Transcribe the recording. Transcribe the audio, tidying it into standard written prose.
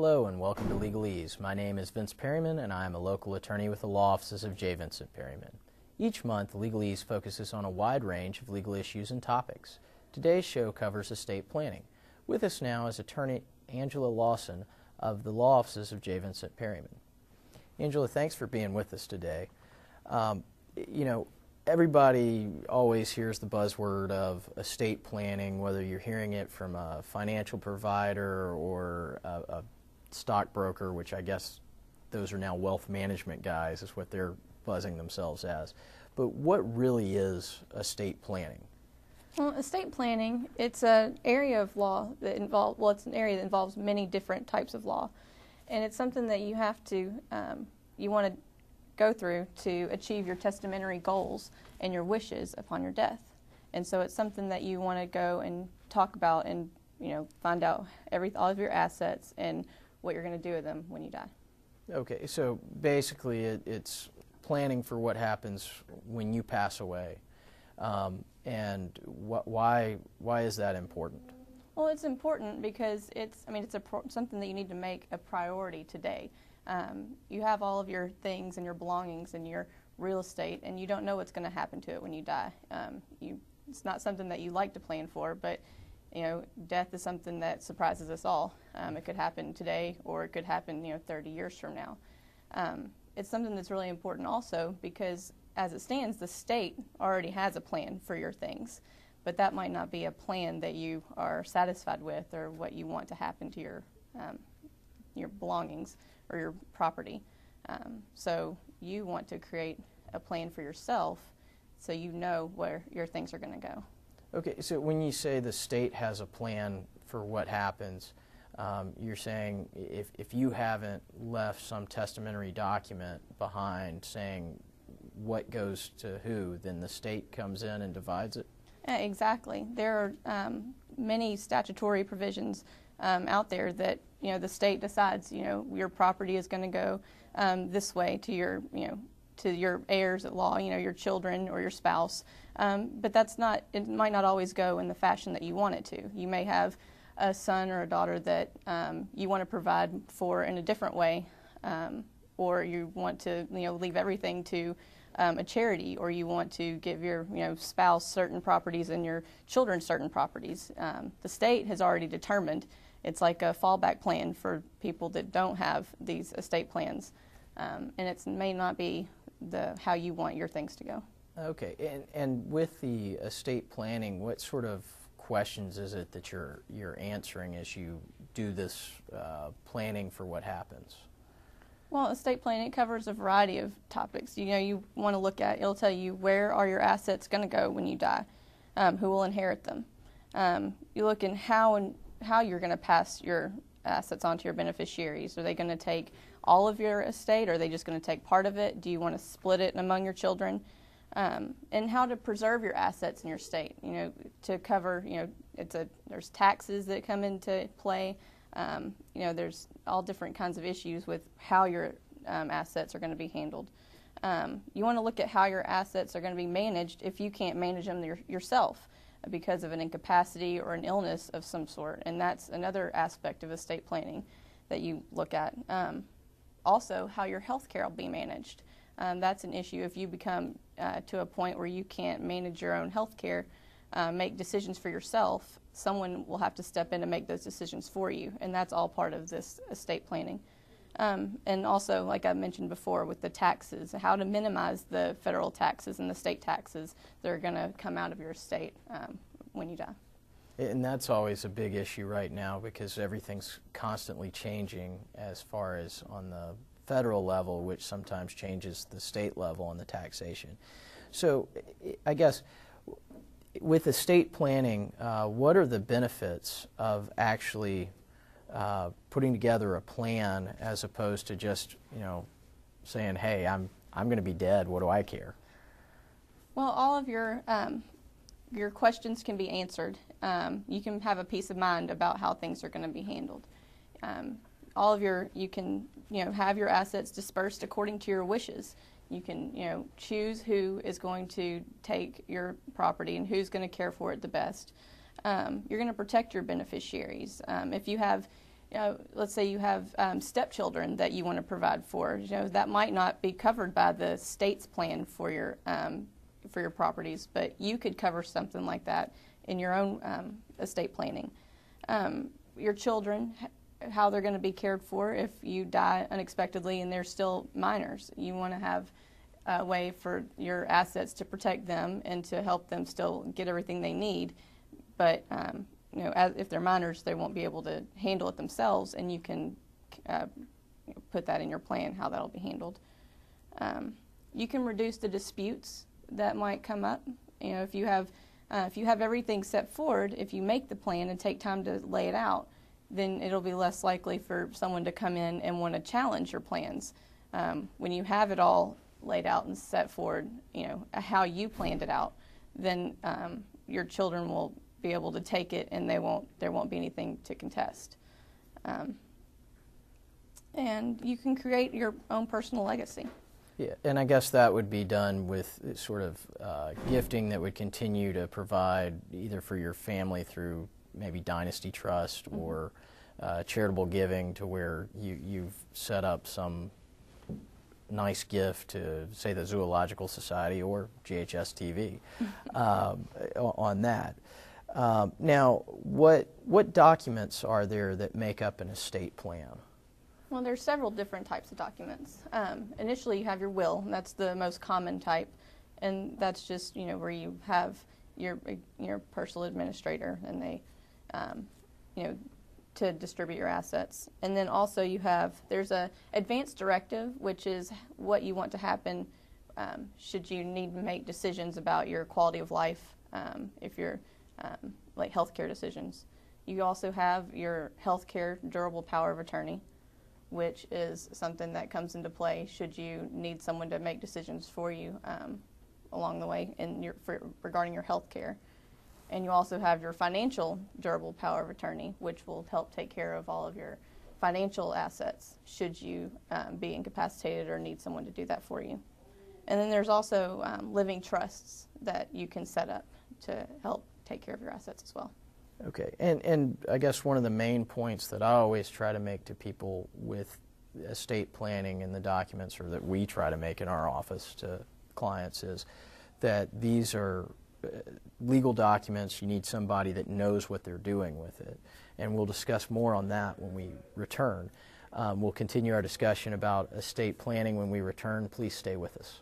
Hello and welcome to Legalese. My name is Vincent Perryman and I am a local attorney with the law offices of J. Vincent Perryman. Each month, Legalese focuses on a wide range of legal issues and topics. Today's show covers estate planning. With us now is attorney Angela Lawson of the law offices of J. Vincent Perryman. Angela, thanks for being with us today. Everybody always hears the buzzword of estate planning, whether you're hearing it from a financial provider or a stockbroker, which I guess those are now wealth management guys, is what they're buzzing themselves as. But what really is estate planning? Well, estate planning, it's an area of law that it's an area that involves many different types of law. And it's something that you have to, you want to go through to achieve your testamentary goals and your wishes upon your death. And so it's something that you want to go and talk about and, find out all of your assets and what you're going to do with them when you die. Okay, so basically it's planning for what happens when you pass away. And why is that important? Well, it's important because it's something that you need to make a priority today. You have all of your things and your belongings and your real estate, and you don't know what's going to happen to it when you die. It's not something that you like to plan for, but death is something that surprises us all. It could happen today, or it could happen 30 years from now. It's something that's really important also because, as it stands, the state already has a plan for your things, but that might not be a plan that you are satisfied with or what you want to happen to your belongings or your property. So you want to create a plan for yourself so you know where your things are going to go. Okay, so when you say the state has a plan for what happens, you're saying if you haven't left some testamentary document behind saying what goes to who, then the state comes in and divides it? Exactly. There are many statutory provisions out there that the state decides your property is going to go this way to your heirs at law, your children or your spouse. But it might not always go in the fashion that you want it to. You may have a son or a daughter that you want to provide for in a different way, or you want to leave everything to a charity, or you want to give your spouse certain properties and your children certain properties. The state has already determined. It's like a fallback plan for people that don't have these estate plans, and it may not be how you want your things to go. Okay, and with the estate planning, what sort of questions is it that you're answering as you do this planning for what happens? Well, estate planning covers a variety of topics. You want to look at, it'll tell you where are your assets going to go when you die, who will inherit them. You look in how you're going to pass your assets on to your beneficiaries. Are they going to take all of your estate, or are they just going to take part of it? Do you want to split it among your children? And how to preserve your assets in your state, to cover, there's taxes that come into play. There's all different kinds of issues with how your assets are going to be handled. You want to look at how your assets are going to be managed if you can't manage them yourself because of an incapacity or an illness of some sort, and that's another aspect of estate planning that you look at. Also, how your health care will be managed. That's an issue if you become to a point where you can't manage your own health care, make decisions for yourself. Someone will have to step in and make those decisions for you, and that's all part of this estate planning. And also, like I mentioned before, with the taxes, how to minimize the federal taxes and the state taxes that are going to come out of your estate when you die. And that's always a big issue right now because everything's constantly changing as far as on the federal level, which sometimes changes the state level on the taxation. So I guess with estate planning, what are the benefits of actually putting together a plan as opposed to just saying, hey, I'm going to be dead, what do I care? Well, all of your questions can be answered. You can have a peace of mind about how things are going to be handled. You can have your assets dispersed according to your wishes. You can choose who is going to take your property and who's going to care for it the best. You're going to protect your beneficiaries. If you have let's say you have stepchildren that you want to provide for. That might not be covered by the state's plan for your properties, but you could cover something like that in your own estate planning. Your children, how they're going to be cared for if you die unexpectedly and they're still minors. You want to have a way for your assets to protect them and to help them still get everything they need. But if they're minors, they won't be able to handle it themselves, and you can put that in your plan how that'll be handled. You can reduce the disputes that might come up. If you have everything set forward, if you make the plan and take time to lay it out, then it'll be less likely for someone to come in and want to challenge your plans. When you have it all laid out and set forward, how you planned it out, then your children will be able to take it, and there won't be anything to contest. And you can create your own personal legacy. Yeah, and I guess that would be done with sort of gifting that would continue to provide either for your family through maybe dynasty trust or charitable giving, to where you've set up some nice gift to, say, the Zoological Society or GHS TV on that. Now, what documents are there that make up an estate plan? Well, there's several different types of documents. Initially, you have your will, and that's the most common type, and that's just where you have your personal administrator, and they to distribute your assets. And then also there's a advance directive, which is what you want to happen should you need to make decisions about your quality of life, if you're like healthcare decisions. You also have your healthcare durable power of attorney, which is something that comes into play should you need someone to make decisions for you along the way regarding your health care. And you also have your financial durable power of attorney, which will help take care of all of your financial assets should you be incapacitated or need someone to do that for you. And then there's also living trusts that you can set up to help take care of your assets as well. Okay, and I guess one of the main points that I always try to make to people with estate planning and the documents, or that we try to make in our office to clients, is that these are legal documents. You need somebody that knows what they're doing with it, and we'll discuss more on that when we return. We'll continue our discussion about estate planning when we return. Please stay with us.